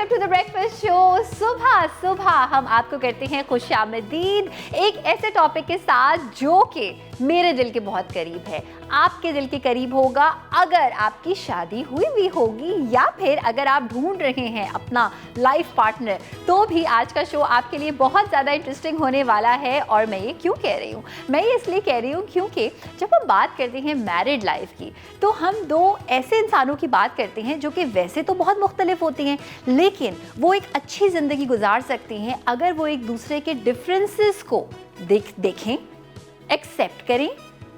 Welcome to the breakfast show. सुबह सुबह हम आपको करते हैं खुशामदीद एक ऐसे टॉपिक के साथ जो कि मेरे दिल के बहुत करीब है, आपके दिल के करीब होगा अगर आपकी शादी हुई भी होगी या फिर अगर आप ढूंढ रहे हैं अपना लाइफ पार्टनर, तो भी आज का शो आपके लिए बहुत ज़्यादा इंटरेस्टिंग होने वाला है। और मैं ये क्यों कह रही हूँ? मैं ये इसलिए कह रही हूँ क्योंकि जब हम बात करते हैं मैरिड लाइफ की, तो हम दो ऐसे इंसानों की बात करते हैं जो कि वैसे तो बहुत मुख्तलिफ होती हैं, लेकिन वो एक अच्छी ज़िंदगी गुजार सकती हैं अगर वो एक दूसरे के डिफरेंसेस को देखें, एक्सेप्ट करें,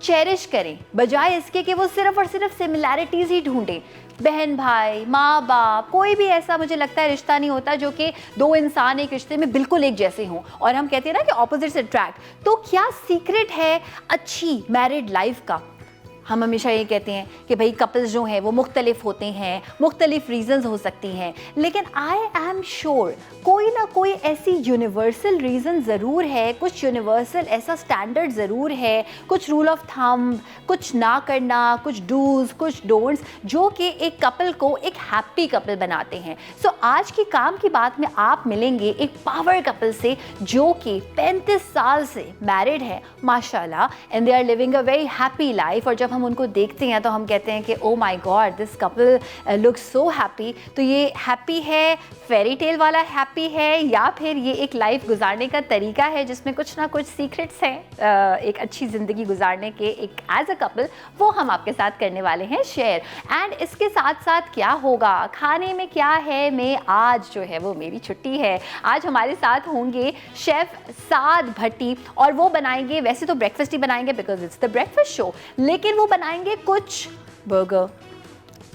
चेरिश करें, बजाय इसके कि वो सिर्फ और सिर्फ सिमिलैरिटीज़ ही ढूंढें। बहन भाई, माँ बाप, कोई भी ऐसा मुझे लगता है रिश्ता नहीं होता जो कि दो इंसान एक रिश्ते में बिल्कुल एक जैसे हों। और हम कहते हैं ना कि ऑपोजिट्स अट्रैक्ट। तो क्या सीक्रेट है अच्छी मैरिड लाइफ का? हम हमेशा ये कहते हैं कि भाई कपल्स जो हैं वो मुख्तलिफ होते हैं, मुख्तलिफ रीज़न्स हो सकती हैं, लेकिन आई एम श्योर कोई ना कोई ऐसी यूनिवर्सल रीज़न ज़रूर है, कुछ यूनिवर्सल ऐसा स्टैंडर्ड ज़रूर है, कुछ रूल ऑफ थंब, कुछ ना करना, कुछ डूज़, कुछ डोंट्स, जो कि एक कपल को एक हैप्पी कपल बनाते हैं। सो आज की काम की बात में आप मिलेंगे एक पावर कपल से जो कि 35 साल से मैरिड है माशाल्लाह, and they are living a very happy life. और जब हम उनको देखते हैं तो हम कहते हैं कि oh my God, this couple looks so happy. तो ये हैप्पी है, फेरी टेल वाला हैप्पी है, या फिर ये एक लाइफ गुजारने का तरीका है जिसमें कुछ ना कुछ सीक्रेट्स हैं एक अच्छी ज़िंदगी गुजारने के एक एज अ कपल, वो हम आपके साथ करने वाले हैं शेयर। एंड इसके साथ साथ क्या होगा, खाने में क्या है, मैं आज जो है वो मेरी छुट्टी है, आज हमारे साथ होंगे शेफ़ साद भट्टी, और वो बनाएंगे, वैसे तो ब्रेकफास्ट ही बनाएंगे because it's the breakfast show, लेकिन वो बनाएंगे कुछ बर्गर,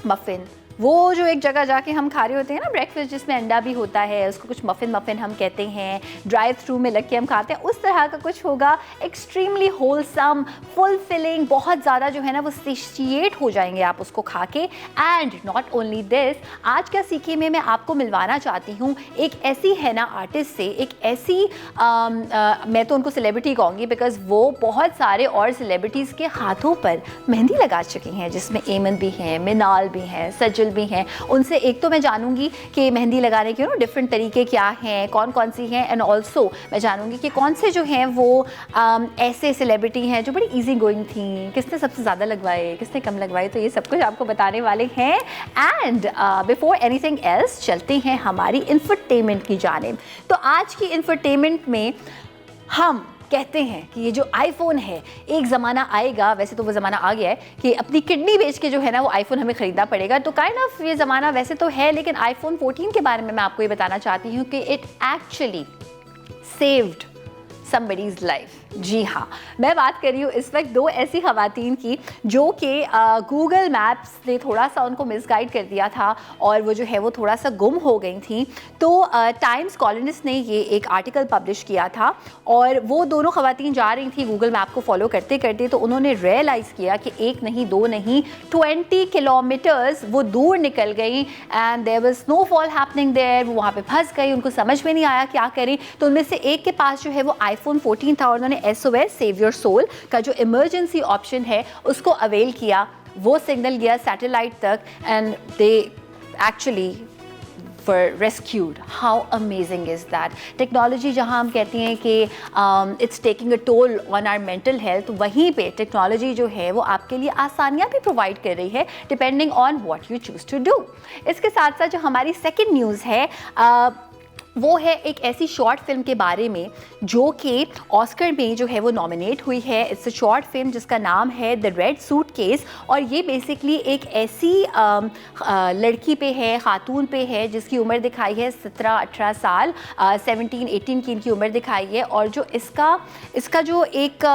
मफ़िन, वो जो एक जगह जाके हम खा रहे होते हैं ना ब्रेकफास्ट जिसमें अंडा भी होता है, उसको कुछ मफ़िन हम कहते हैं, ड्राइव थ्रू में लग के हम खाते हैं, उस तरह का कुछ होगा। एक्सट्रीमली होलसम, फुलफिलिंग, बहुत ज़्यादा जो है ना वो सेटिस्फाइड हो जाएंगे आप उसको खा के। एंड नॉट ओनली दिस, आज का सीखे में मैं आपको मिलवाना चाहती हूँ एक ऐसी है ना आर्टिस्ट से, एक ऐसी मैं तो उनको सेलिब्रिटी कहूँगी बिकॉज वो बहुत सारे और सेलिब्रिटीज़ के हाथों पर मेहंदी लगा चुकी हैं, जिसमें एमन भी हैं, मिनाल भी हैं, सजल भी हैं। उनसे एक तो मैं जानूंगी कि मेहंदी लगाने के डिफरेंट तरीके क्या हैं, कौन कौन सी हैं, एंड ऑल्सो मैं जानूंगी कि कौन से जो हैं वो ऐसे सेलिब्रिटी हैं जो बड़ी इजी गोइंग थी, किसने सबसे ज़्यादा लगवाए, किसने कम लगवाए, तो ये सब कुछ आपको बताने वाले हैं। एंड बिफोर एनीथिंग एल्स चलते हैं हमारी इंफरटेनमेंट की जानिब। तो आज की इंफरटेनमेंट में हम कहते हैं कि ये जो आईफोन है, एक ज़माना आएगा, वैसे तो वो ज़माना आ गया है कि अपनी किडनी बेच के जो है ना वो आईफोन हमें ख़रीदना पड़ेगा। तो काइंड ऑफ ये ज़माना वैसे तो है, लेकिन आईफोन 14 के बारे में मैं आपको ये बताना चाहती हूँ कि it actually saved somebody's life। जी हाँ, मैं बात कर रही हूँ इस वक्त दो ऐसी ख़वातीन की जो कि गूगल मैप्स ने थोड़ा सा उनको मिसगाइड कर दिया था और वो जो है वो थोड़ा सा गुम हो गई थी। तो टाइम्स कॉलनिस्ट ने ये एक आर्टिकल पब्लिश किया था और वो दोनों ख़वातीन जा रही थी गूगल मैप को फॉलो करते करते, तो उन्होंने रियलाइज़ किया कि एक नहीं, दो नहीं, 20 किलोमीटर्स वो दूर निकल गई and there was snowfall happening there. वो वहाँ पे फंस गई, उनको समझ में नहीं आया क्या करें। तो उनमें से एक के पास जो है वो आईफोन 14 था और उन्होंने SOS सेव योर सोल का जो इमरजेंसी ऑप्शन है उसको अवेल किया। वो सिग्नल गया सैटेलाइट तक and they actually were rescued। How amazing is that? Technology जहाँ हम कहते हैं कि it's taking a toll on our mental health, वहीं पे टेक्नोलॉजी जो है वो आपके लिए आसानियाँ भी प्रोवाइड कर रही है depending on what you choose to do। इसके साथ साथ जो हमारी सेकेंड न्यूज़ है वो है एक ऐसी शॉर्ट फिल्म के बारे में जो कि ऑस्कर में जो है वो नॉमिनेट हुई है। इट्स अ शॉर्ट फिल्म जिसका नाम है द रेड सूटकेस, और ये बेसिकली एक ऐसी लड़की पे है, खातून पे है, जिसकी उम्र दिखाई है 17-18 साल, 17-18 की इनकी उम्र दिखाई है। और जो इसका जो एक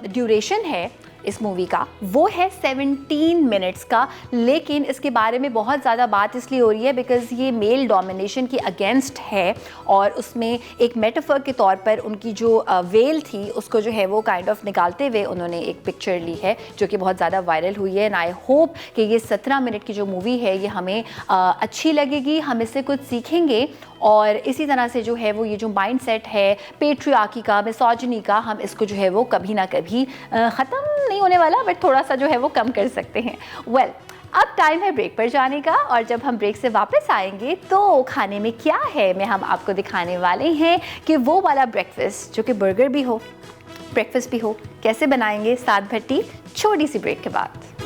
ड्यूरेशन है इस मूवी का वो है 17 मिनट्स का, लेकिन इसके बारे में बहुत ज़्यादा बात इसलिए हो रही है बिकॉज़ ये मेल डोमिनेशन के अगेंस्ट है और उसमें एक मेटाफर के तौर पर उनकी जो वेल थी उसको जो है वो काइंड ऑफ निकालते हुए उन्होंने एक पिक्चर ली है जो कि बहुत ज़्यादा वायरल हुई है। एंड आई होप कि ये 17 मिनट की जो मूवी है ये हमें अच्छी लगेगी, हम इससे कुछ सीखेंगे और इसी तरह से जो है वो ये जो माइंड सेट है पेट्रियार्की का, मिसोजिनी का, हम इसको जो है वो कभी ना कभी ख़त्म नहीं होने वाला बट थोड़ा सा जो है वो कम कर सकते हैं। वेल अब टाइम है ब्रेक पर जाने का, और जब हम ब्रेक से वापस आएंगे तो खाने में क्या है मैं हम आपको दिखाने वाले हैं कि वो वाला ब्रेकफास्ट जो कि बर्गर भी हो, ब्रेकफास्ट भी हो, कैसे बनाएंगे साथ भट्टी छोटी सी ब्रेक के बाद।